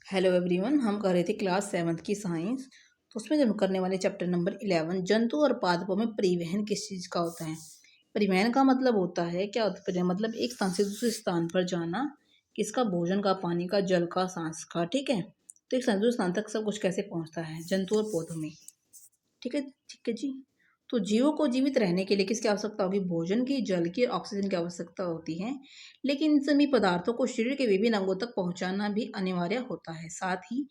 Hello everyone, हम कर रहे थे क्लास 7th की साइंस। तो उसमें हम करने वाले चैप्टर नंबर 11 जंतु और पादपों में परिवहन किस चीज़ का होता है। परिवहन का मतलब होता है क्या होता है परिवहन मतलब एक स्थान से दूसरे स्थान पर जाना, किसका, भोजन का, पानी का, जल का, सांस का। ठीक है, तो एक स्थान से दूसरे स्थान तक सब कुछ कैसे पहुंचता है जंतु और पौधों में। ठीक है जी। तो जीवों को जीवित रहने के लिए किसकी आवश्यकता होगी, भोजन की, जल की, ऑक्सीजन की आवश्यकता होती है। लेकिन इन सभी पदार्थों को शरीर के विभिन्न अंगों तक पहुंचाना भी अनिवार्य होता है। साथ ही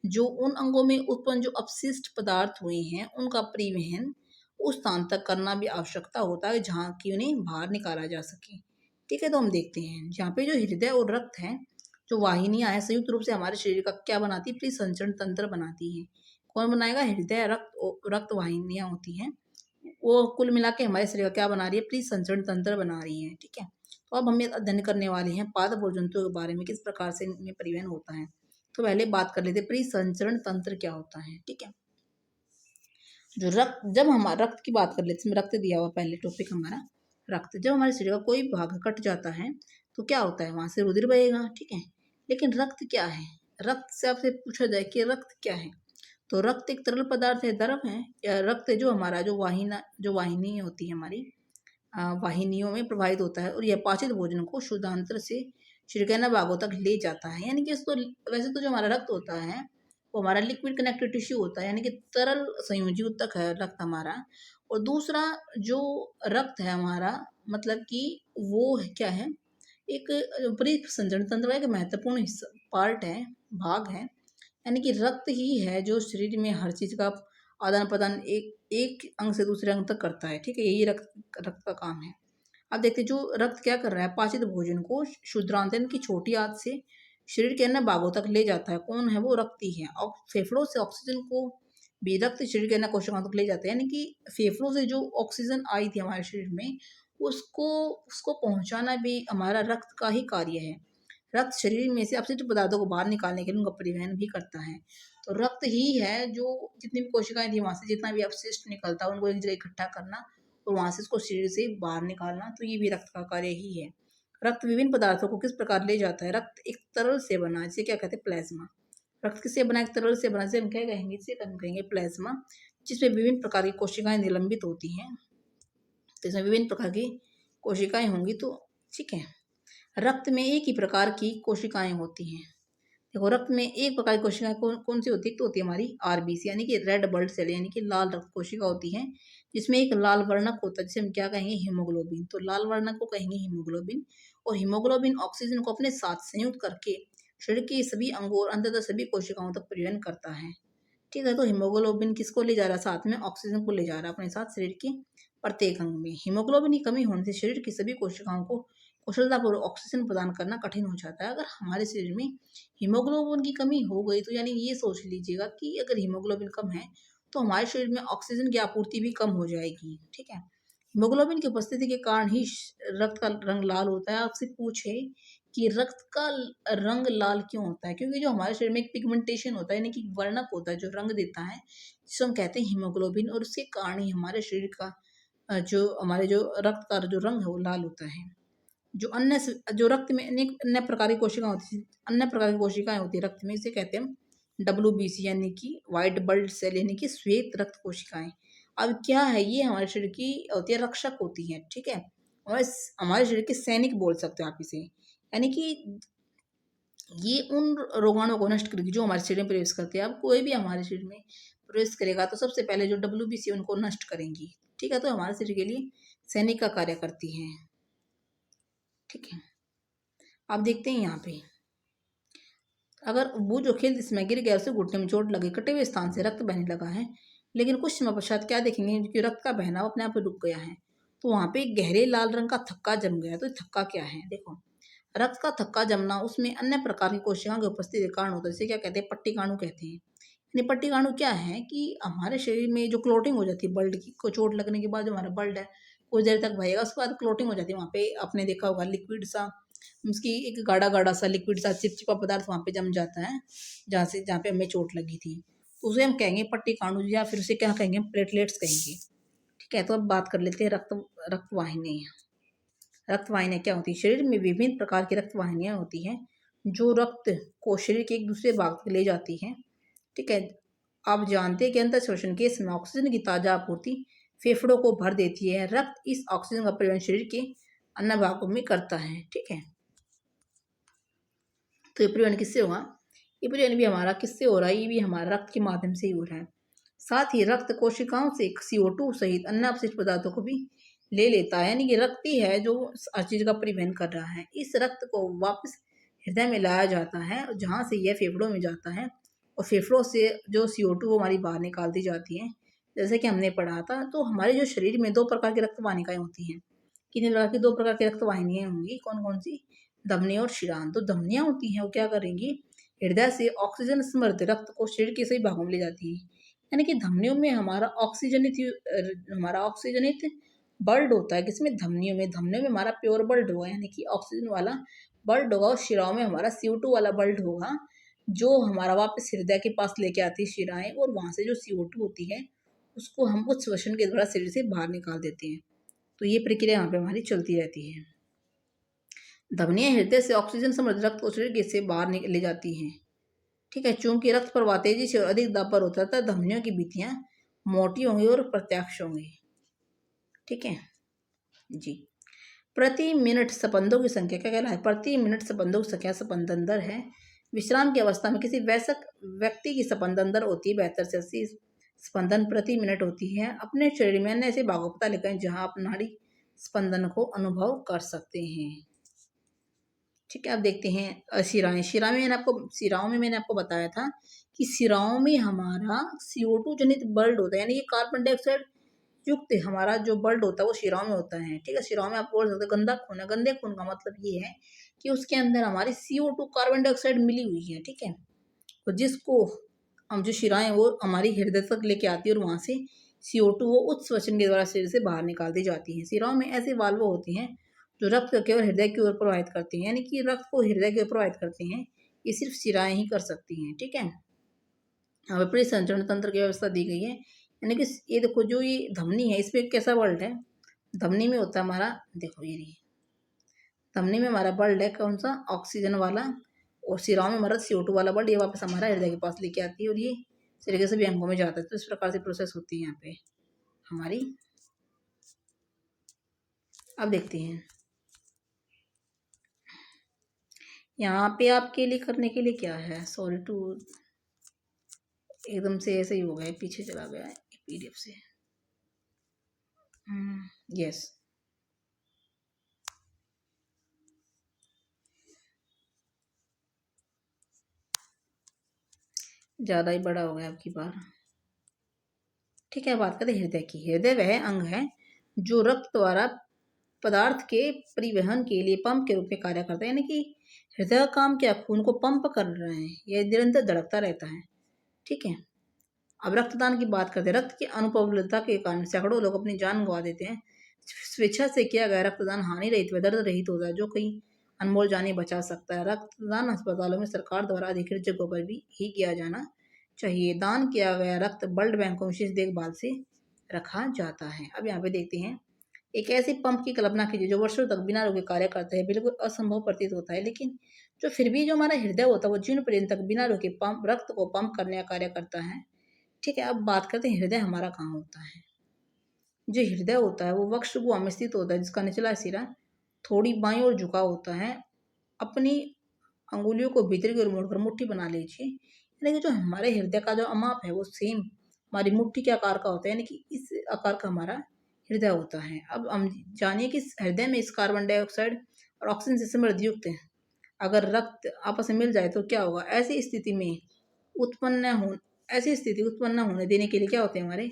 जो उन अंगों में उत्पन्न जो अपशिष्ट पदार्थ हुए हैं उनका परिवहन उस स्थान तक करना भी आवश्यकता होता है जहाँ की उन्हें बाहर निकाला जा सके। ठीक है, तो हम देखते हैं जहाँ पे जो हृदय और रक्त है, जो वाहिनियां हैं, संयुक्त रूप से हमारे शरीर का क्या बनाती है, परिसंचरण तंत्र बनाती है। कौन बनाएगा, हृदय, रक्त वाहिनियां होती हैं, वो कुल मिला के हमारे शरीर का क्या बना रही है, परिसंचरण तंत्र बना रही है। ठीक है, तो अब हम ये अध्ययन करने वाले हैं पादप और जंतुओं के बारे में, किस प्रकार से इनमें परिवहन होता है। तो पहले बात कर लेते हैं परिसंचरण तंत्र क्या होता है। ठीक है, जो रक्त, जब हम रक्त की बात कर लेते हैं, रक्त दिया हुआ पहले टॉपिक हमारा रक्त। जब हमारे शरीर का कोई भाग कट जाता है तो क्या होता है, वहां से रुधिर बहेगा। ठीक है, लेकिन रक्त क्या है, रक्त से आपसे पूछा जाए कि रक्त क्या है, तो रक्त एक तरल पदार्थ है, द्रव है, या रक्त जो हमारा जो वाहिनी होती है हमारी, वाहिनियों में प्रवाहित होता है और यह पाचित भोजन को शुद्धांतर से शरीर भागों तक ले जाता है। यानी कि इसको, वैसे तो जो हमारा रक्त होता है वो हमारा लिक्विड कनेक्टिव टिश्यू होता है, यानी कि तरल संयोजी ऊतक है रक्त हमारा। और दूसरा जो रक्त है हमारा, मतलब कि वो है क्या है, एक परिसंचरण तंत्र का एक महत्वपूर्ण हिस्सा, पार्ट है, भाग है। यानी कि रक्त ही है जो शरीर में हर चीज का आदान प्रदान एक एक अंग से दूसरे अंग तक करता है। ठीक है, यही रक्त रक्त का काम है। अब देखते हैं जो रक्त क्या कर रहा है, पाचित भोजन को शुद्धांतरण की छोटी आंत से शरीर के अन्य भागों तक ले जाता है। कौन है, वो रक्त ही है। और फेफड़ों से ऑक्सीजन को भी रक्त शरीर के अन्य कोशिकाओं तक ले जाता है। यानी कि फेफड़ों से जो ऑक्सीजन आई थी हमारे शरीर में, उसको उसको पहुंचाना भी हमारा रक्त का ही कार्य है। रक्त शरीर में से अपशिष्ट पदार्थों को बाहर निकालने के लिए उनका परिवहन भी करता है। तो रक्त ही है जो जितनी भी कोशिकाएं थी वहां से जितना भी अपशिष्ट निकलता है उनको एक जगह इकट्ठा करना और वहां से इसको शरीर से बाहर निकालना, तो ये भी रक्त का कार्य ही है। रक्त विभिन्न पदार्थों को किस प्रकार ले जाता है, रक्त एक तरल से बना है, जिसे क्या कहते हैं, प्लाज्मा। रक्त किससे बना, एक तरल से बना, जिसे हम क्या कहेंगे, जिसे हम कहेंगे प्लाज्मा, जिसमें विभिन्न प्रकार की कोशिकाएं निलंबित होती हैं। तो इसमें विभिन्न प्रकार की कोशिकाएं होंगी। तो ठीक है, रक्त में एक ही प्रकार की कोशिकाएं होती हैं। देखो, रक्त में एक प्रकार की कोशिकाएं कौन कौन सी होती है, तो होती है हमारी आरबीसी, यानी कि रेड ब्लड सेल, यानी कि लाल रक्त कोशिका होती है, जिसमें एक लाल वर्णक होता है जिसे हम क्या कहेंगे, हीमोग्लोबिन। तो लाल वर्णक को कहेंगे हीमोग्लोबिन। और हीमोग्लोबिन ऑक्सीजन को अपने साथ संयुक्त करके शरीर के सभी अंगों और अंततः सभी कोशिकाओं तक परिवहन करता है। ठीक है, तो हीमोग्लोबिन किसको ले जा रहा है, साथ में ऑक्सीजन को ले जा रहा है अपने साथ शरीर के प्रत्येक अंग में। हीमोग्लोबिन की कमी होने से शरीर की सभी कोशिकाओं को कुशलतापूर्वक ऑक्सीजन प्रदान करना कठिन हो जाता है। अगर हमारे शरीर में हीमोग्लोबिन की कमी हो गई तो यानी ये सोच लीजिएगा कि अगर हीमोग्लोबिन कम है तो हमारे शरीर में ऑक्सीजन की आपूर्ति भी कम हो जाएगी। ठीक है, हीमोग्लोबिन की उपस्थिति के कारण ही रक्त का रंग लाल होता है। आपसे पूछे कि रक्त का रंग लाल क्यों होता है, क्योंकि जो हमारे शरीर में एक पिगमेंटेशन होता है, यानी कि वर्णक होता है जो रंग देता है, जिसे हम कहते हैं हीमोग्लोबिन, और उसके कारण ही हमारे शरीर का जो हमारे जो रक्त का जो रंग है वो लाल होता है। जो रक्त में अनेक अन्य प्रकार की कोशिकाएं होती हैं, अन्य प्रकार की कोशिकाएं होती है रक्त में, इसे कहते हैं WBC, यानी कि व्हाइट ब्लड सेल, यानी कि श्वेत रक्त कोशिकाएं। अब क्या है, ये हमारे शरीर की होती है, रक्षक होती है। ठीक है, हमारे हमारे शरीर के सैनिक बोल सकते हो आप इसे। यानी कि ये उन रोगाणुओं को नष्ट करेगी जो हमारे शरीर में प्रवेश करते हैं। अब कोई भी हमारे शरीर में प्रवेश करेगा तो सबसे पहले जो WBC उनको नष्ट करेंगी। ठीक है, तो हमारे शरीर के लिए सैनिक का कार्य करती है। ठीक है, आप देखते हैं यहाँ पे, अगर वो जो खेल जिसमें गिर गया उसे घुटने में चोट लगी, कटे हुए स्थान से रक्त बहने लगा है, लेकिन कुछ समय पश्चात क्या देखेंगे कि रक्त का बहना अपने आप रुक गया है, तो वहां पे एक गहरे लाल रंग का थक्का जम गया। तो थक्का क्या है, देखो, रक्त का थक्का जमना उसमें अन्य प्रकार की कोशिकाओं की उपस्थिति के कारण होता है, जिसे क्या कहते हैं, पट्टिकाणु कहते हैं। यानी पट्टिकाणु क्या है कि हमारे शरीर में जो क्लोटिंग हो जाती है ब्लड की, को चोट लगने के बाद जो हमारा ब्लड है कुछ देर तक बहेगा, उसके बाद क्लोटिंग हो जाती है। वहाँ पे आपने देखा होगा लिक्विड सा, उसकी एक गाढ़ा गाढ़ा सा लिक्विड सा चिपचिपा पदार्थ वहाँ पे जम जाता है, जहाँ पे हमें चोट लगी थी, तो उसे हम कहेंगे पट्टिकाणु, या फिर उसे क्या कहेंगे, प्लेटलेट्स कहेंगे। ठीक है, तो अब बात कर लेते हैं रक्त वाहिनी क्या होती है। शरीर में विभिन्न प्रकार की रक्त वाहिनियां होती हैं जो रक्त को शरीर के एक दूसरे भाग तक ले जाती है। ठीक है, आप जानते हैं कि अंतर श्वसन के समय ऑक्सीजन की ताजा आपूर्ति फेफड़ों को भर देती है। रक्त इस ऑक्सीजन का परिवहन शरीर के अन्य भागों में करता है। ठीक है, तो ये परिवहन किससे होगा? ये परिवहन भी हमारा किससे हो रहा है? ये भी हमारा रक्त के माध्यम से ही हो रहा है। साथ ही रक्त कोशिकाओं से CO2 सहित अन्य अपशिष्ट पदार्थों को भी ले लेता है, यानी कि रक्त ही है जो हर चीज का परिवहन कर रहा है। इस रक्त को वापस हृदय में लाया जाता है, जहाँ से यह फेफड़ों में जाता है और फेफड़ों से जो CO2 वो हमारी बाहर निकाल दी जाती है। जैसे कि हमने पढ़ा था, तो हमारे जो शरीर में 2 प्रकार की रक्त वाहिकाएं होती हैं। कितने प्रकार की? 2 प्रकार की रक्त वाहिनियां होंगी। कौन कौन सी? धमनी और शिरान। तो धमनियां होती हैं, वो क्या करेंगी? हृदय से ऑक्सीजन समृद्ध रक्त को शरीर के सभी भागों में ले जाती है। यानी कि धमनियों में हमारा ऑक्सीजनित ब्लड होता है। किसमें? धमनियों में। धमनियों में हमारा प्योर ब्लड होगा, यानी कि ऑक्सीजन वाला ब्लड होगा, और शिराओं में हमारा CO2 वाला ब्लड होगा, जो हमारा वापस हृदय के पास लेके आती है शिराएं, और वहां से जो CO2 होती है उसको हम उच्छ्वसन के द्वारा शरीर से बाहर निकाल देते हैं। तो ये प्रक्रिया यहाँ पे हमारी चलती रहती है। धमनियां हृदय से ऑक्सीजन समृद्ध रक्त को शरीर से बाहर ले जाती हैं। ठीक है, चूंकि रक्त प्रवाह तेजी से और अधिक दाब पर होता है, धमनियों की भित्तियां मोटी होंगी और प्रत्याक्ष होंगी। ठीक है जी। प्रति मिनट स्पंदों की संख्या क्या कहलाए? प्रति मिनट स्पंदों की संख्या स्पंदन दर है। विश्राम की अवस्था में किसी वयस्क व्यक्ति की स्पंदन दर होती है 72 से 80 स्पंदन प्रति मिनट होती है। अपने शरीर में अन्य ऐसे भागों को पता लगाएं जहां आप नाड़ी स्पंदन को अनुभव कर सकते हैं। ठीक है, अब देखते हैं शिराएं। शिराओं में मैंने आपको बताया था कि शिराओं में हमारा CO2 जनित ब्लड होता है, यानी कि कार्बन डाइऑक्साइड युक्त हमारा जो ब्लड होता है वो शिराओं में होता है। ठीक है, शिराओं में आप बोल सकते हैं गंदा खून है। गंदे खून का मतलब ये है कि उसके अंदर हमारी CO2 कार्बन डाइऑक्साइड मिली हुई है। ठीक है, तो जिसको हम जो शिराएं वो हमारी हृदय तक लेके आती है, और वहां से CO2 वो उत्सर्जन के द्वारा शरीर से बाहर निकाल दी जाती है। शिराओं में ऐसे वाल्व होती हैं जो रक्त को केवल हृदय की ओर प्रवाहित करती हैं, यानी कि रक्त को हृदय की ओर प्रवाहित करती हैं। ये सिर्फ शिराएं ही कर सकती हैं। ठीक है, यहाँ पे परिसंचरण तंत्र की व्यवस्था दी गई है, यानी कि ये देखो जो ये धमनी है इसमें कैसा बल्ब है? धमनी में होता है हमारा, देखो ये रही धमनी में हमारा बल्ब है, कौन सा? ऑक्सीजन वाला, और शिराओं में हमारा CO2 वाला बल्ब, ये वापस हमारा हृदय के पास लेके आती है, और ये शरीर के सभी अंगों में जाता है। तो इस प्रकार से प्रोसेस होती है यहाँ पे हमारी। अब देखते हैं यहाँ पे आपके लिए करने के लिए क्या है। सॉरी टू, एकदम से ऐसे ही हो गया, पीछे चला गया है PDF से। यस, ज़्यादा ही बड़ा हो गया आपकी बार। ठीक है, बात करें हृदय की। हृदय वह अंग है जो रक्त द्वारा पदार्थ के परिवहन के लिए पंप के रूप में कार्य करता है, यानी कि हृदय का काम क्या? खून को पंप कर रहा है, यह निरंतर धड़कता रहता है। ठीक है, अब रक्तदान की बात करते हैं। रक्त की अनुपलब्धता के कारण सैकड़ों लोग अपनी जान गंवा देते हैं। स्वेच्छा से किया गया रक्तदान हानि रहित व दर्द रहित होता है, जो कई अनमोल जानें बचा सकता है। रक्तदान अस्पतालों में सरकार द्वारा अधिकृत जगहों पर भी ही किया जाना चाहिए। दान किया गया रक्त ब्लड बैंकों में विशेष देखभाल से रखा जाता है। अब यहाँ पे देखते हैं, एक ऐसे पंप की कल्पना कीजिए जो वर्षों तक बिना रुके कार्य करता है। बिल्कुल असंभव प्रतीत होता है, लेकिन जो फिर भी जो हमारा हृदय होता है वो जीवन पर्यंत तक बिना रुके पंप रक्त को पंप करने का कार्य करता है। ठीक है, अब बात करते हैं हृदय हमारा कहाँ होता है। जो हृदय होता है वो वक्ष गुहा में स्थित होता है, जिसका निचला सिरा थोड़ी बाईं ओर झुका होता है। अपनी अंगुलियों को भीतर की ओर मोड़कर मुट्ठी बना लीजिए, यानी कि जो हमारे हृदय का जो अमाप है वो सेम हमारी मुट्ठी के आकार का होता है, यानी कि इस आकार का हमारा हृदय होता है। अब हम जानिए कि हृदय में इस कार्बन डाइऑक्साइड और ऑक्सीजन से समृद्ध युक्त है। अगर रक्त आपस में मिल जाए तो क्या होगा? ऐसी स्थिति उत्पन्न होने देने के लिए क्या होते हैं हमारे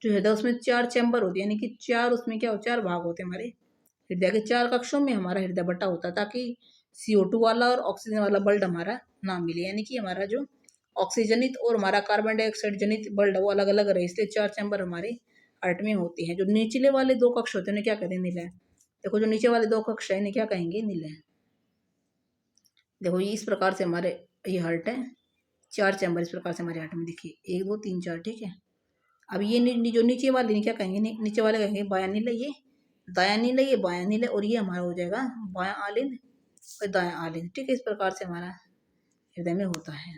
जो हृदय, उसमें 4 चैम्बर होते हैं, यानी कि 4 उसमें क्या हो 4 भाग होते हैं हमारे हृदय के। 4 कक्षों में हमारा हृदय बटा होता है, ताकि CO2 वाला और ऑक्सीजन वाला ब्लड हमारा ना मिले, यानी कि हमारा जो ऑक्सीजनित और हमारा कार्बन डाइऑक्साइड जनित ब्लड वो अलग अलग रहे। इसलिए 4 चैम्बर हमारे हार्ट में होते हैं। जो निचले वाले 2 कक्ष होते हैं उन्हें क्या कहते हैं? निलय। देखो जो नीचे वाले 2 कक्ष है इन्हें क्या कहेंगे? निलय। देखो ये इस प्रकार से हमारे ये हार्ट है, 4 चैम्बर इस प्रकार से हमारे हार्ट में देखिए, 1 2 3 4। ठीक है, अब ये जो नीचे वाले क्या कहेंगे? नीचे वाले कहेंगे बायां नीले, ये दायां नीले, ये बायां नीले, और ये हमारा हो जाएगा बायां आलिंद और दायां आलिंद। ठीक है, इस प्रकार से हमारा हृदय में होता है।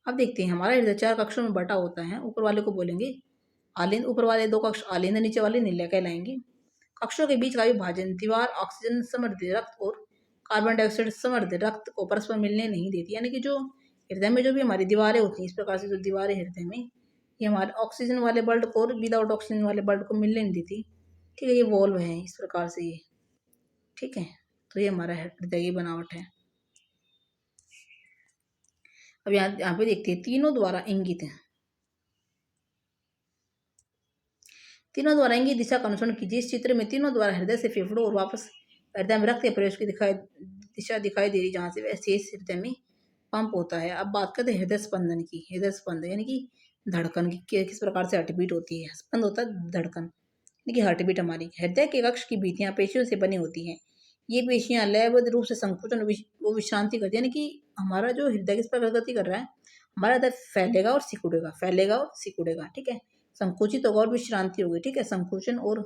अब देखते हैं हमारा हृदय 4 कक्षों में बटा होता है। ऊपर वाले को बोलेंगे आलिंद, ऊपर वाले 2 कक्ष आलिंद, नीचे वाले निलय कहलाएंगे। कक्षों के बीच का विभाजन दीवार ऑक्सीजन समृद्ध रक्त और कार्बन डाइऑक्साइड समृद्ध रक्त को परस्पर मिलने नहीं देती। यानी कि जो हृदय में जो भी हमारी दीवारें होती हैं, इस प्रकार से जो दीवारें हृदय में, ये हमारे ऑक्सीजन वाले ब्लड को और विदाउट ऑक्सीजन वाले ब्लड को मिलने नहीं देती। ठीक है, ये वॉल्व है इस प्रकार से ये। ठीक है, तो ये हमारा हृदय की बनावट है। अब यहाँ पे देखते हैं तीनों द्वारा इंगित है। तीनों द्वारा इंगित दिशा का अनुसरण कीजिए। इस चित्र में तीनों द्वारा हृदय से फेफड़ों और वापस हृदय में रक्त के प्रवेश की दिशा दिखाई दे रही, जहाँ से वैसे हृदय में पंप होता है। अब बात करते हैं हृदय स्पंदन की। हृदय स्पंदन यानी कि धड़कन की किस प्रकार से हार्ट बीट होती है। स्पंद होता है धड़कन, यानी कि हार्ट बीट हमारी। हृदय के कक्ष की भित्तियां पेशियों से बनी होती हैं। ये पेशियां लयबद्ध रूप से संकुचन वो विश्रांति करती है। यानी कि हमारा जो हृदय किस प्रकार गति कर रहा है, हमारा हृदय फैलेगा और सिकुड़ेगा, फैलेगा और सिकुड़ेगा। ठीक है, संकुचित होगा और विश्रांति होगी। ठीक है, संकुचन और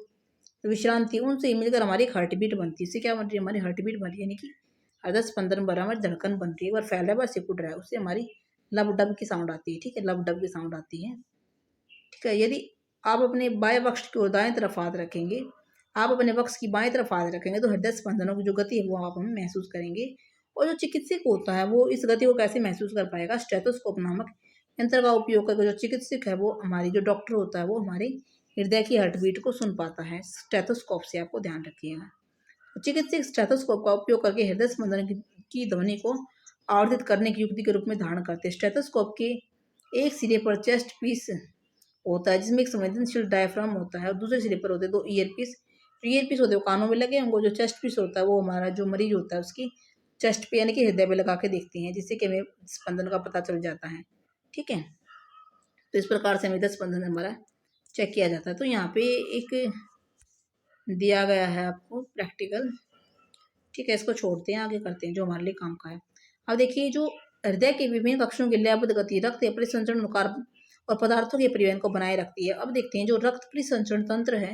विश्रांति उनसे मिलकर हमारी एक हार्ट बीट बनती है। इससे क्या बन रही है, हमारी हार्ट बीट बन रही है, यानी कि हृदय स्पंदन बन रहा है, हमारी धड़कन बन रही है। एक बार फैला हुआ सिकुड़ रहा है, उससे हमारी लब डब की साउंड आती है। ठीक है, लब डब की साउंड आती है। ठीक है, यदि आप अपने बाएं पक्ष की ओर दाएं तरफ हाथ रखेंगे, आप अपने पक्ष की बाएं तरफ हाथ रखेंगे, तो हृदय स्पंदनों की जो गति है वो आप हम महसूस करेंगे। और जो चिकित्सक होता है वो इस गति को कैसे महसूस कर पाएगा, स्टेथोस्कोप नामक यंत्र का उपयोग करके जो चिकित्सक है वो हमारी जो डॉक्टर होता है वो हमारे हृदय की हार्ट बीट को सुन पाता है स्टेथोस्कोप से। आपको ध्यान रखिएगा, चिकित्सक स्टेथोस्कोप का उपयोग करके हृदय स्पंदन की ध्वनि को आवर्धित करने की युक्ति के रूप में धारण करते हैं। स्टेथोस्कोप के एक सिरे पर चेस्ट पीस होता है जिसमें एक संवेदनशील डायफ्राम होता है, और दूसरे सिरे पर होते हैं 2 ईयर पीस। जो ईयर पीस होते हैं वो कानों में लगे होंगे, जो चेस्ट पीस होता है वो हमारा जो मरीज होता है उसकी चेस्ट पे यानी कि हृदय पे लगा के देखते हैं, जिससे कि हमें स्पंदन का पता चल जाता है। ठीक है, तो इस प्रकार से हृदय स्पंदन हमारा चेक किया जाता है। तो यहाँ पे एक दिया गया है आपको प्रैक्टिकल। ठीक है, इसको छोड़ते हैं, आगे करते हैं जो हमारे लिए काम का है। अब देखिए, जो हृदय के विभिन्न कक्षों की लयबद्ध गति रक्त या परिसंचरण और पदार्थों के परिवहन को बनाए रखती है। अब देखते हैं जो रक्त परिसंचरण तंत्र है,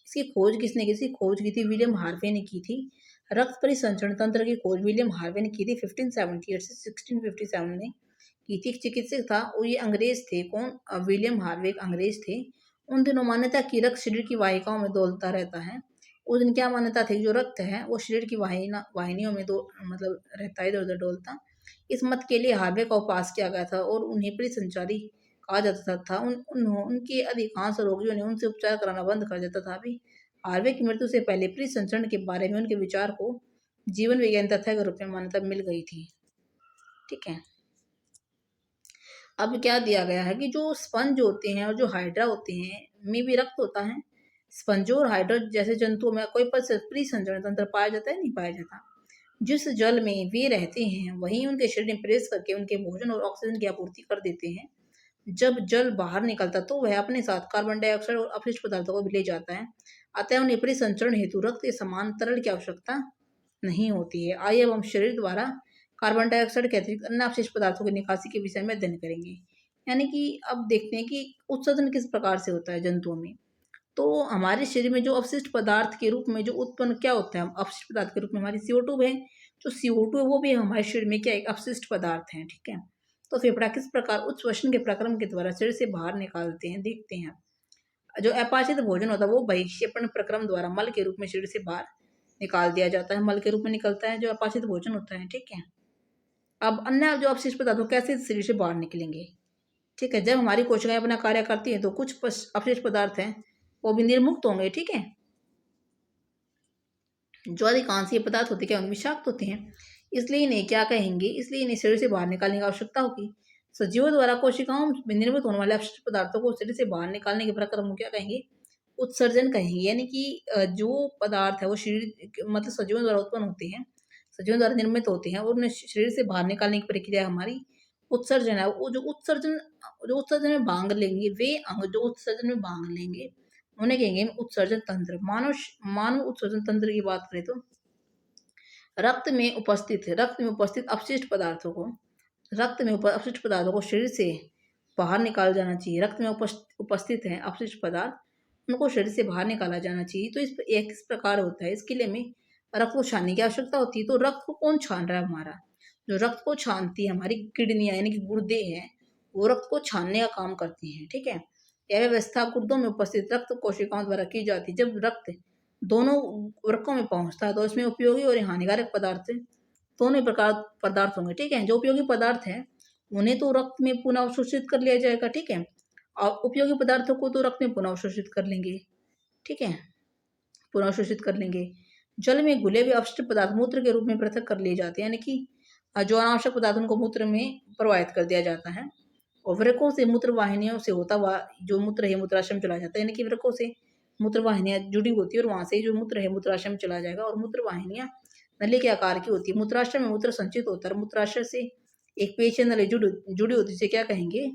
इसकी खोज किसने की थी? खोज की थी विलियम हार्वे ने की थी। रक्त परिसंचरण तंत्र की खोज विलियम हार्वे ने की थी 1578 से 1657 में की थी। एक चिकित्सक था और ये अंग्रेज थे। कौन? विलियम हार्वे एक अंग्रेज थे। उन दिनों मान्यता की रक्त शरीर की वाहिकाओं में दौड़ता रहता है। उस दिन क्या मान्यता थी, जो रक्त है वो शरीर की वाहिनियों में मतलब रहता है, इधर उधर डोलता। इस मत के लिए हार्वे का उपवास किया गया था और उन्हें परिसंचारी कहा जाता था। उनके अधिकांश रोगियों ने उनसे उपचार कराना बंद कर देता था। अभी हार्वे की मृत्यु से पहले परिसंचरण के बारे में उनके विचार को जीवन विज्ञान तथ्य के रूप में मान्यता मिल गई थी। ठीक है, अब क्या दिया गया है कि जो स्पंज होते हैं और जो हाइड्रा होते हैं में भी रक्त होता है। स्पंजों और हाइड्रा जैसे जंतुओं में कोई परिसंचरण तंत्र पाया जाता है? नहीं पाया जाता। जिस जल में वे रहते हैं वहीं उनके शरीर में प्रवेश करके उनके भोजन और ऑक्सीजन की आपूर्ति कर देते हैं। जब जल बाहर निकलता तो वह अपने साथ कार्बन डाइऑक्साइड और अपशिष्ट पदार्थों को भी ले जाता है। अतः उन्हें परिसंचरण हेतु रक्त के समान तरल की आवश्यकता नहीं होती है। आइए अब हम शरीर द्वारा कार्बन डाइऑक्साइड के अतिरिक्त अन्य अपशिष्ट पदार्थों की निकासी के विषय में अध्ययन करेंगे। यानी कि अब देखते हैं कि उत्सर्जन किस प्रकार से होता है जंतुओं में। तो हमारे शरीर में जो अपशिष्ट पदार्थ के रूप में जो उत्पन्न क्या होता है, अपशिष्ट पदार्थ के रूप में हमारी CO2 है। जो CO2 है वो भी हमारे शरीर में क्या एक अपशिष्ट पदार्थ है। ठीक है, तो फेफड़ा किस प्रकार उच्छ्वसन के प्रक्रम के द्वारा शरीर से बाहर निकालते हैं, देखते हैं। जो अपाचित भोजन होता है वो बहिक्षेपण प्रक्रम द्वारा मल के रूप में शरीर से बाहर निकाल दिया जाता है, मल के रूप में निकलता है जो अपाचित भोजन होता है। ठीक है, अब अन्य जो अपशिष्ट पदार्थ कैसे शरीर से बाहर निकलेंगे? ठीक है, जब हमारी कोशिकाएं अपना कार्य करती हैं तो कुछ अपशिष्ट पदार्थ हैं वो भी निर्मुक्त होंगे। ठीक है, जो अधिकांश ये पदार्थ होते हैं क्या विषाक्त होते हैं, इसलिए इन्हें क्या कहेंगे, इसलिए इन्हें शरीर से बाहर निकालने की आवश्यकता होगी। सजीवों द्वारा कोशिकाओं में निर्मित होने वाले अपशिष्ट पदार्थों को शरीर से बाहर निकालने के प्रक्रम को क्या कहेंगे? उत्सर्जन कहेंगे। यानी कि जो पदार्थ है वो शरीर मतलब सजीवों द्वारा उत्पन्न होते हैं, सजीवों द्वारा निर्मित होते हैं और उन्हें शरीर से बाहर निकालने की प्रक्रिया हमारी उत्सर्जन है। वो जो उत्सर्जन में भाग लेंगे, वे अंग जो उत्सर्जन में भाग लेंगे उन्हें कहेंगे उत्सर्जन तंत्र। मानव उत्सर्जन तंत्र की बात करें तो रक्त में उपस्थित अपशिष्ट पदार्थों को शरीर से बाहर निकाला जाना चाहिए। रक्त में उपस्थित है अपशिष्ट पदार्थ, उनको शरीर से बाहर निकाला जाना चाहिए। तो इस प्रकार होता है। इसके लिए में रक्त को छानने की आवश्यकता होती है। तो रक्त को कौन छान रहा है? हमारा जो रक्त को छानती है हमारी किडनियां यानी कि गुर्दे हैं, वो रक्त को छानने का काम करती हैं। ठीक है, यह व्यवस्था गुर्दों में उपस्थित रक्त कोशिकाओं द्वारा की जाती है। जब रक्त दोनों वृक्कों में पहुंचता है तो इसमें उपयोगी और हानिकारक पदार्थ दोनों ही प्रकार पदार्थ होंगे। ठीक है, जो उपयोगी पदार्थ हैं उन्हें तो रक्त में पुनः अवशोषित कर लिया जाएगा। ठीक है, और उपयोगी पदार्थों को तो रक्त में पुनः अवशोषित कर लेंगे। ठीक है, पुनः अवशोषित कर लेंगे। जल में घुले हुए अपशिष्ट पदार्थ मूत्र के रूप में पृथक कर लिए जाते हैं, यानी कि जो अनावश्यक पदार्थ उनको मूत्र में प्रवाहित कर दिया जाता है। और वृक्कों से मूत्र वाहिनियों से होता हुआ जो मूत्र है मूत्राशय में चला जाता है, यानी कि वृक्कों से मूत्र वाहिनियां जुड़ी होती है और वहां से जो मूत्र है मूत्राशय में चला जाएगा। और मूत्र वाहिनियां नली के आकार की होती है। मूत्राशय में मूत्र संचित होता है। मूत्राशय से एक पेशीय नली जुड़ी होती है, इसे क्या कहेंगे?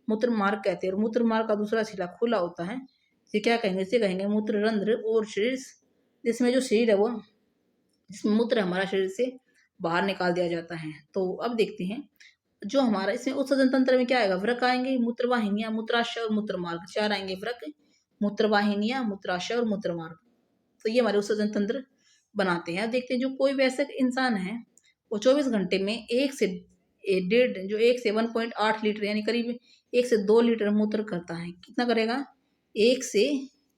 मूत्र मार्ग कहते हैं। और मूत्र मार्ग का दूसरा सिरा खुला होता है, इसे क्या कहेंगे? इसे कहेंगे मूत्र रंध्र। और शरीर जिसमें जो शरीर है वो जिसमें मूत्र हमारा शरीर से बाहर निकाल दिया जाता है। तो अब देखते हैं जो हमारा इसमें उत्सर्जन तंत्र में क्या आएगा? वृक्क आएंगे, मूत्रवाहिनियां, मूत्राशय और मूत्रमार्ग, चार आएंगे। वृक्क, मूत्रवाहिनियां, मूत्राशय और मूत्रमार्ग। तो ये हमारे उत्सर्जन तंत्र बनाते हैं। अब देखते हैं जो कोई वयस्क इंसान है वो 24 घंटे में 1 से 1.8 लीटर यानी करीब 1 से 2 लीटर मूत्र करता है। कितना करेगा? 1 से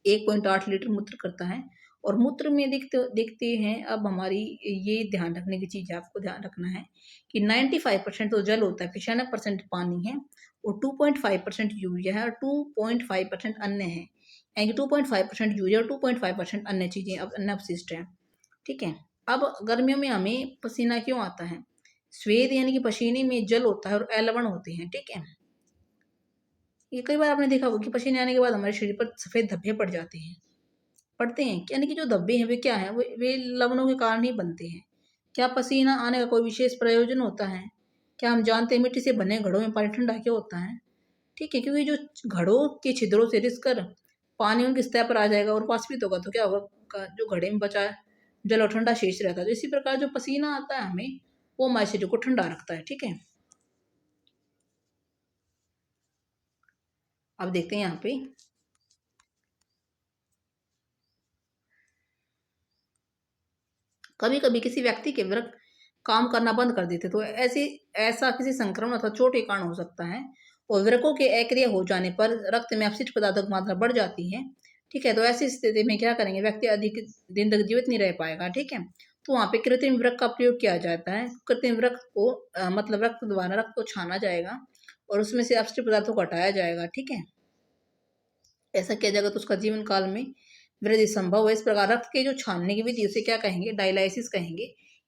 1.8 लीटर मूत्र करता है। और मूत्र में देखते हैं अब हमारी ये ध्यान रखने की चीज है, आपको ध्यान रखना है कि 95% तो जल होता है, 95% पानी है और 2.5% यूरिया है और 2.5% अन्य है। यानी 2.5% यूरिया और 2.5% अन्य चीजें अब अन्य अपशिष्ट है। ठीक है, अब गर्मियों में हमें पसीना क्यों आता है? स्वेद यानी कि पसीने में जल होता है और लवण होते हैं। ठीक है, ये कई बार आपने देखा होगा कि पसीने आने के बाद हमारे शरीर पर सफेद धब्बे पड़ जाते हैं, पड़ते हैं। यानी कि जो धब्बे हैं वे क्या है? वे लवणों के कारण ही बनते हैं। क्या पसीना आने का कोई विशेष प्रयोजन होता है? क्या हम जानते हैं मिट्टी से बने घड़ों में पानी ठंडा क्यों होता है? ठीक है, क्योंकि जो घड़ों के छिद्रों से रिस कर पानी उनकी सतह पर आ जाएगा और वाष्पित होगा तो क्या होगा? जो घड़े में बचा जल और ठंडा शेष रहता है। तो इसी प्रकार जो पसीना आता है हमें वो हमारे शरीर को ठंडा रखता है। ठीक है, अब देखते हैं यहाँ पे कभी कभी किसी व्यक्ति के वृक्क काम करना बंद कर देते तो ऐसा किसी संक्रमण अथवा चोट के कारण हो सकता है। और वृक्कों के अक्रिय हो जाने पर रक्त में अपशिष्ट पदार्थों की मात्रा बढ़ जाती है। ठीक है, तो ऐसी स्थिति में क्या करेंगे? व्यक्ति अधिक दिन तक जीवित नहीं रह पाएगा। ठीक है, तो वहां पे कृत्रिम वृक्क का प्रयोग किया जाता है। कृत्रिम वृक्क को मतलब रक्त द्वारा रक्त को छाना जाएगा और उसमें से अपशिष्ट पदार्थों को हटाया जाएगा। ठीक है, ऐसा किया जाएगा तो उसका जीवन काल में वृद्धि संभव है। इस प्रकार रक्त के जो छानने की विधि उसे क्या कहेंगे? डायलाइसिस कहेंगे,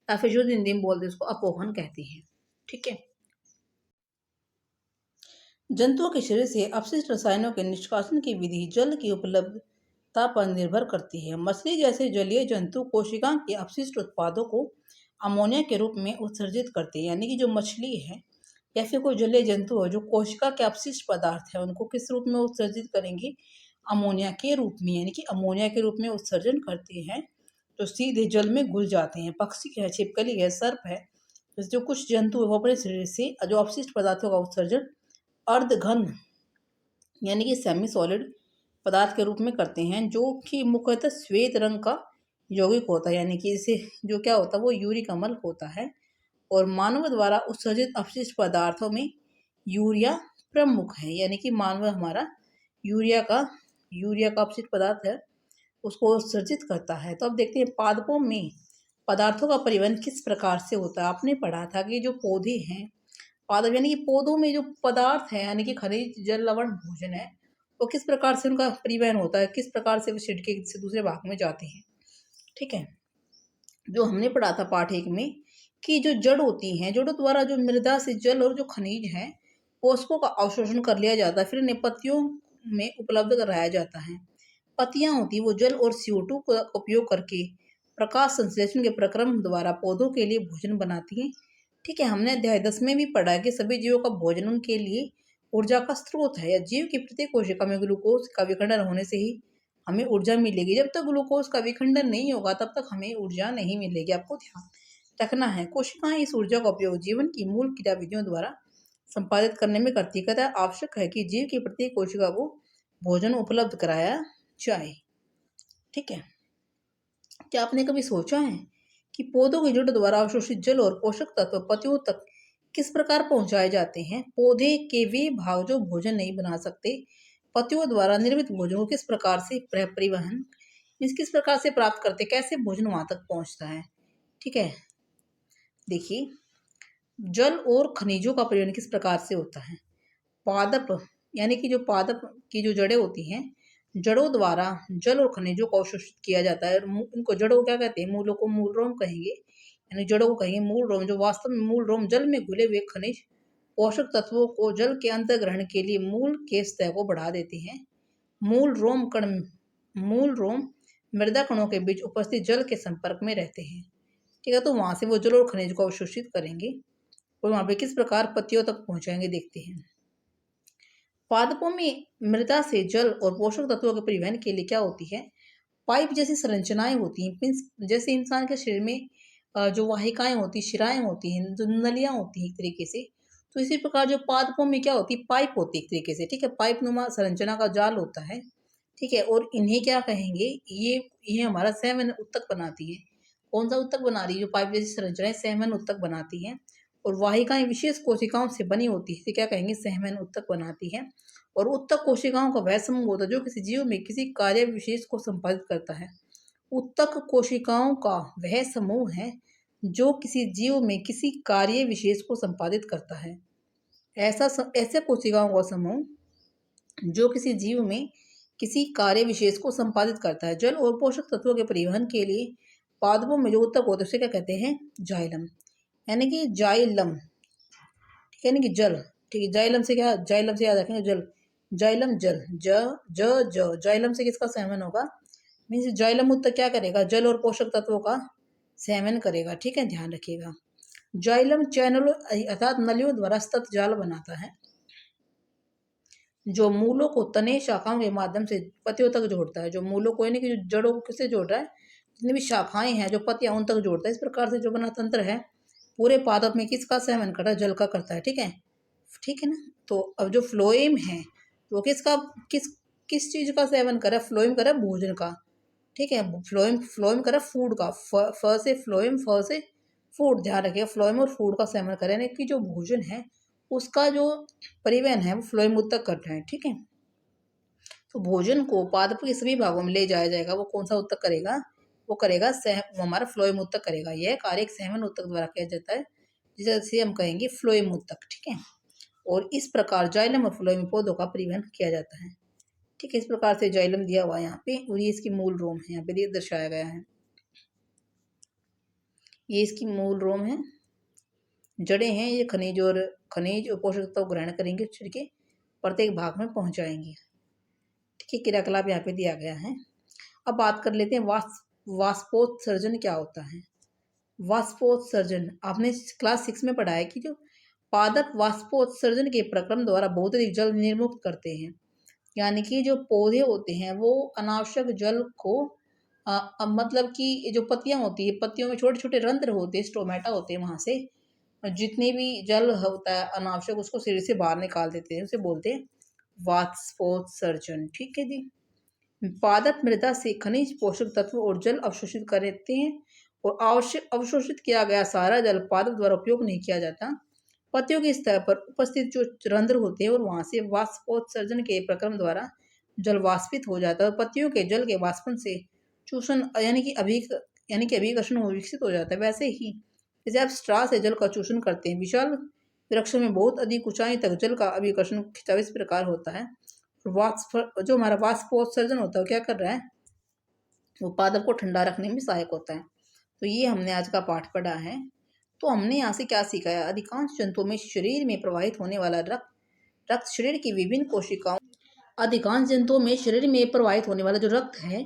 या फिर जो हिंदी में बोलते हैं उसको अपोहन कहते हैं। ठीक है, जंतुओं के शरीर से अपशिष्ट रसायनों के निष्कासन की विधि जल की उपलब्धता पर निर्भर करती है। मछली जैसे जलीय जंतु कोशिका के अपशिष्ट उत्पादों को अमोनिया के रूप में उत्सर्जित करते हैं। यानी कि जो मछली है या फिर कोई जलीय जंतु हो जो कोशिका के अपशिष्ट पदार्थ है उनको किस रूप में उत्सर्जित करेंगे? अमोनिया के रूप में, यानी कि अमोनिया के रूप में उत्सर्जन करते हैं जो सीधे जल में घुल जाते हैं। पक्षी है, छिपकली है, सर्प है, जो कुछ जंतु है वो अपने शरीर से जो अपशिष्ट पदार्थों का उत्सर्जन अर्धघन यानी कि सेमी सॉलिड पदार्थ के रूप में करते हैं जो कि मुख्यतः श्वेत रंग का यौगिक होता है। यानी कि इसे जो क्या होता है वो यूरिक अम्ल होता है। और मानव द्वारा उत्सर्जित अपशिष्ट पदार्थों में यूरिया प्रमुख है। यानी कि मानव हमारा यूरिया का अपशिष्ट पदार्थ है उसको उत्सर्जित करता है। तो अब देखते हैं पादपों में पदार्थों का परिवहन किस प्रकार से होता है। आपने पढ़ा था कि जो पौधे हैं पादप यानी कि पौधों में जो पदार्थ है यानी कि खनिज जल लवण भोजन है वो किस प्रकार से उनका परिवहन होता है, किस प्रकार से वो छिड़के से दूसरे भाग में जाते हैं। ठीक है, जो हमने पढ़ा था पाठ 1 में कि जो जड़ होती हैं जड़ों द्वारा जो मृदा से जल और जो खनिज है पोषकों का अवशोषण कर लिया जाता है, फिर इन्हें पत्तियों में उपलब्ध कराया जाता है। पत्तियां होती वो जल और CO2 का उपयोग करके प्रकाश संश्लेषण के प्रक्रम द्वारा पौधों के लिए भोजन बनाती हैं। ठीक है, हमने अध्याय 10 में भी पढ़ा है कि सभी जीवों का भोजन उनके लिए ऊर्जा का स्रोत है। या जीव की प्रत्येक कोशिका में ग्लूकोज का विखंडन होने से ही हमें ऊर्जा मिलेगी। जब तक ग्लूकोज का विखंडन नहीं होगा तब तक हमें ऊर्जा नहीं मिलेगी। आपको ध्यान रखना है। कोशिकाएं इस ऊर्जा का उपयोग जीवन की मूल क्रियाविधियों द्वारा संपादित करने में करती है। आवश्यक है कि जीव की प्रत्येक कोशिका को भोजन उपलब्ध कराया जाए। ठीक है, क्या आपने कभी सोचा है कि पौधों की जड़ द्वारा अवशोषित जल और पोषक तत्व पत्तियों तक किस प्रकार पहुंचाए जाते हैं। पौधे के वे भाग जो भोजन नहीं बना सकते, पत्तियों द्वारा निर्मित भोजन को किस प्रकार से परिवहन किस प्रकार से प्राप्त करते, कैसे भोजन वहां तक पहुंचता है। ठीक है, देखिए जल और खनिजों का परिवहन किस प्रकार से होता है। पादप यानी कि जो पादप की जो जड़ें होती हैं, जड़ों द्वारा जल और खनिजों को अवशोषित किया जाता है। और इनको जड़ों को क्या कहते हैं, मूलों को मूल रोम कहेंगे, यानी जड़ों को कहेंगे मूल रोम। जो वास्तव में मूल रोम जल में घुले हुए खनिज पोषक तत्वों को जल के अंतर ग्रहण के लिए मूल के सतह को बढ़ा देते हैं। मूल रोम मृदा कणों के बीच उपस्थित जल के संपर्क में रहते हैं। ठीक है, तो वहां से वो जल और खनिज को अवशोषित करेंगे और वहां पे किस प्रकार पत्तियों तक पहुंचाएंगे, देखते हैं। पादपों में मृदा से जल और पोषक तत्वों के परिवहन के लिए क्या होती है, पाइप जैसी संरचनाएं होती हैं। जैसे इंसान के शरीर में जो वाहिकाएं होती, शिराएं होती हैं, जो नलियां होती हैं एक तरीके से, तो इसी प्रकार जो पादपों में क्या होती है, पाइप होती है एक तरीके से। ठीक है, पाइप नुमा संरचना का जाल होता है। ठीक है, और इन्हें क्या कहेंगे, ये हमारा सहवन उत्तक बनाती है। कौन सा उत्तक बना रही है, जो पाइप जैसी संरचनाएं सहवन उत्तक बनाती हैं। और वाहिकाएं विशेष कोशिकाओं से बनी होती है, क्या कहेंगे, सहवन उत्तक बनाती है। और उत्तक कोशिकाओं का वह समूह होता है जो किसी जीव में किसी कार्य विशेष को संपादित करता है। उत्तक कोशिकाओं का वह समूह है जो किसी जीव में किसी कार्य विशेष को संपादित करता है। ऐसे कोशिकाओं का समूह जो किसी जीव में किसी कार्य विशेष को संपादित करता है। जल और पोषक तत्वों के परिवहन के लिए पादपों में जो उत्तक होते हैं उसे क्या कहते हैं, जाइलम, यानी कि जाइलम। ठीक है, यानी कि जल। ठीक है, जाइलम से क्या, जाइलम से याद रखेंगे जल, जाइलम जल, जाइलम से किसका सेवन होगा, मीन्स जाइलम उत्तक क्या करेगा, जल और पोषक तत्वों का सेवन करेगा। ठीक है, ध्यान रखिएगा। जाइलम चैनलों अर्थात नलियों द्वारा सतत जाल बनाता है जो मूलों को तने शाखाओं के माध्यम से पत्तियों तक जोड़ता है। जो मूलों को यानी कि जो जड़ों को किससे जोड़ रहा है, जितनी भी शाखाएं हैं जो पत्तियां उन तक जोड़ता है। इस प्रकार से जो बना तंत्र है पूरे पादप में किसका सेवन करता है, जल का करता है। ठीक है, ठीक है ना। तो अब जो फ्लोएम है वो किसका किस चीज का सेवन करे, फ्लोएम करे भोजन का। ठीक है, फ्लोएम करे फूड का, फ से फ्लोएम, फ से फूड। ध्यान रखिए, फ्लोएम और फूड का सेवन करें, यानी कि जो भोजन है उसका जो परिवहन है वो फ्लोएम उत्तक कर रहे हैं। ठीक है, तो भोजन को पादप के सभी भागों में ले जाया जाएगा, वो कौन सा उत्तक करेगा, वो करेगा वो हमारा फ्लोएम उत्तक करेगा। यह कार्य एक सहवन उत्तक द्वारा किया जाता है जिसे हम कहेंगे फ्लोएम उत्तक। ठीक है, और इस प्रकार जाइलम और फ्लोएम पौधों का परिवहन किया जाता है। ठीक है, इस प्रकार से जाइलम दिया हुआ है यहाँ पे, और ये इसकी मूल रोम है, यहाँ पे ये दर्शाया गया है, ये इसकी मूल रोम है। जड़ें हैं, ये खनिज और पोषक तत्व ग्रहण करेंगे, शरीर के प्रत्येक भाग में पहुंचाएंगे। ठीक है, क्रियाकलाप यहाँ पे दिया गया है। अब बात कर लेते हैं वाष्पोत्सर्जन क्या होता है। वाष्पोत्सर्जन आपने क्लास 6 में पढ़ा है कि जो पादप वाष्पोत्सर्जन के प्रक्रम द्वारा बहुत अधिक जल निर्मुक्त करते हैं। यानी कि जो पौधे होते हैं वो अनावश्यक जल को मतलब कि जो पत्तियां होती है, पत्तियों में छोटे छोटे रंध्र होते हैं, स्टोमेटा होते हैं, वहां से जितने भी जल होता है अनावश्यक उसको शरीर से बाहर निकाल देते हैं, उसे बोलते हैं वाष्पोत्सर्जन। ठीक है जी। पादप मृदा से खनिज पोषक तत्व और जल अवशोषित करते हैं, और आवश्यक अवशोषित किया गया सारा जल पादप द्वारा उपयोग नहीं किया जाता। पत्तियों के स्तर पर उपस्थित जो रंध्र होते हैं और वहां से वाष्पोत्सर्जन के प्रक्रम द्वारा जल वाष्पित हो जाता है, और पत्तियों के जल के वाष्पन से चूषण यानी कि अभिकर्षण विकसित हो जाता है। वैसे ही जैसे आप स्ट्रा से जल का चूषण करते हैं, विशाल वृक्षों में बहुत अधिक ऊंचाई तक जल का अभिकर्षण खिंचाव इस प्रकार होता है। जो हमारा वाष्पोत्सर्जन होता है क्या कर रहा है, वो पादप को ठंडा रखने में सहायक होता है। तो ये हमने आज का पाठ पढ़ा है। तो हमने यहाँ से क्या सीखा है, अधिकांश जंतुओं में शरीर में प्रवाहित होने वाला रक्त शरीर की विभिन्न कोशिकाओं अधिकांश जंतुओं में शरीर में प्रवाहित होने वाला जो रक्त है,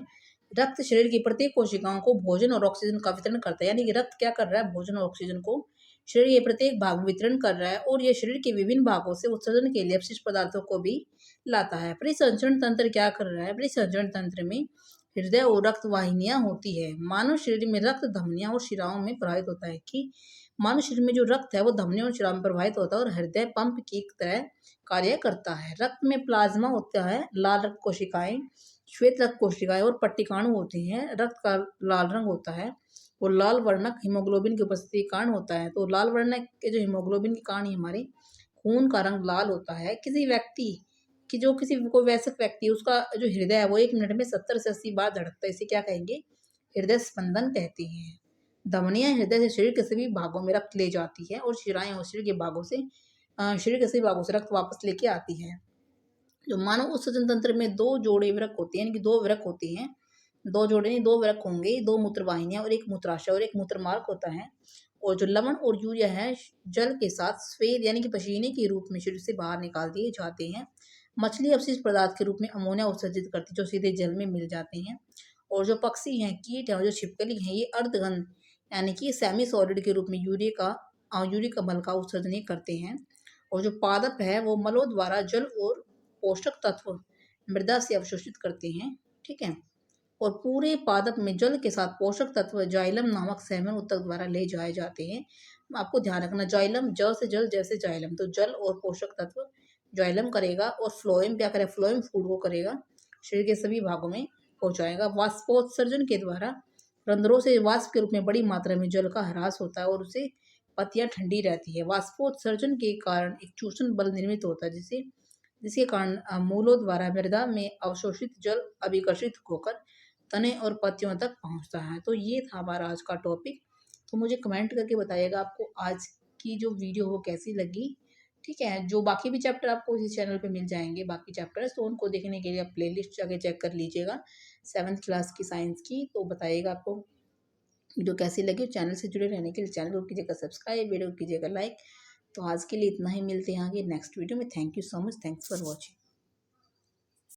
रक्त शरीर की प्रत्येक कोशिकाओं को भोजन और ऑक्सीजन का वितरण करता है। यानी कि रक्त क्या कर रहा है, भोजन और ऑक्सीजन को शरीर के प्रत्येक भाग में वितरण कर रहा है, और यह शरीर के विभिन्न भागों से उत्सर्जन के लिए अपशिष्ट पदार्थों को भी लाता है। परिसंचरण तंत्र क्या कर रहा है, परिसंचरण तंत्र में हृदय और रक्त वाहिनियां होती है। मानव शरीर में रक्त धमनियां और शिराओं में प्रवाहित होता है। कि मानव शरीर में जो रक्त है वो धमनियों और शिराओं में प्रवाहित होता है और हृदय पंप की तरह कार्य करता है। रक्त में प्लाज्मा होता है, लाल रक्त कोशिकाएं, श्वेत रक्त कोशिकाएं और पट्टिकाणु होते हैं। रक्त का लाल रंग होता है और लाल वर्णक हीमोग्लोबिन की उपस्थिति के कारण होता है। तो लाल वर्णक के जो हीमोग्लोबिन के कारण ही हमारे खून का रंग लाल होता है। किसी व्यक्ति कि जो किसी कोई वयस्क व्यक्ति उसका जो हृदय है वो 1 मिनट में 70 से 80 बार धड़कता है, इसे क्या कहेंगे? हृदय स्पंदन कहते हैं। धमनियाँ हृदय से शरीर के सभी भागों में रक्त ले जाती है और शिराएँ और शरीर के भागों से शरीर के सभी भागों से रक्त वापस लेके आती है। जो मानव उत्सर्जन तंत्र में 2 जोड़े वृक्क होते हैं, यानी कि 2 वृक्क होते हैं। 2 जोड़े नहीं 2 वृक्क होंगे, 2 मूत्रवाहिनियाँ और 1 मूत्राशय और 1 मूत्रमार्ग होता है। और जो लवण और यूरिया है जल के साथ स्वेद यानी कि पसीने के रूप में शरीर से बाहर निकाल दिए जाते हैं। मछली अपशिष्ट पदार्थ के रूप में अमोनिया उत्सर्जित करती है जो सीधे जल में मिल जाते हैं। और जो पक्षी हैं, कीट हैं और जो छिपकली हैं, ये अर्धगन यानी कि सेमी सॉलिड के रूप में यूरिक अम्ल का उत्सर्जन ये करते हैं। और जो पादप है वो मलों द्वारा जल और पोषक तत्व मृदा से अवशोषित करते हैं। ठीक है। और पूरे पादप में जल के साथ पोषक तत्व जाइलम नामक सेवन ऊतक द्वारा ले जाए जाते हैं। आपको ध्यान रखना, जाइलम ज से जल, जैसे जाइलम, तो जल और पोषक तत्व जाइलम करेगा और फ्लोएम क्या करेगा? फ्लोएम फूड को करेगा, शरीर के सभी भागों में पहुंचाएगा। वाष्पोत्सर्जन के द्वारा रंध्रों से वाष्प के रूप में बड़ी मात्रा में जल का ह्रास होता है और उससे पत्तियां ठंडी रहती है। वाष्पोत्सर्जन के कारण एक चूषण बल निर्मित होता है जिसके कारण मूलों द्वारा मृदा में अवशोषित जल अभिकर्षित होकर तने और पत्तियों तक पहुंचता है। तो ये था हमारा आज का टॉपिक। तो मुझे कमेंट करके बताइएगा आपको आज की जो वीडियो वो कैसी लगी। ठीक है। जो बाकी भी चैप्टर आपको इसी चैनल पे मिल जाएंगे, बाकी चैप्टर्स, तो उनको देखने के लिए आप प्लेलिस्ट जाके चेक कर लीजिएगा 7th क्लास की साइंस की। तो बताइएगा आपको वीडियो कैसी लगी। चैनल से जुड़े रहने के लिए चैनल को कीजिएगा सब्सक्राइब, वीडियो को कीजिएगा लाइक। तो आज के लिए इतना ही, मिलते हैं आगे नेक्स्ट वीडियो में। Thank you so much, thanks for watching.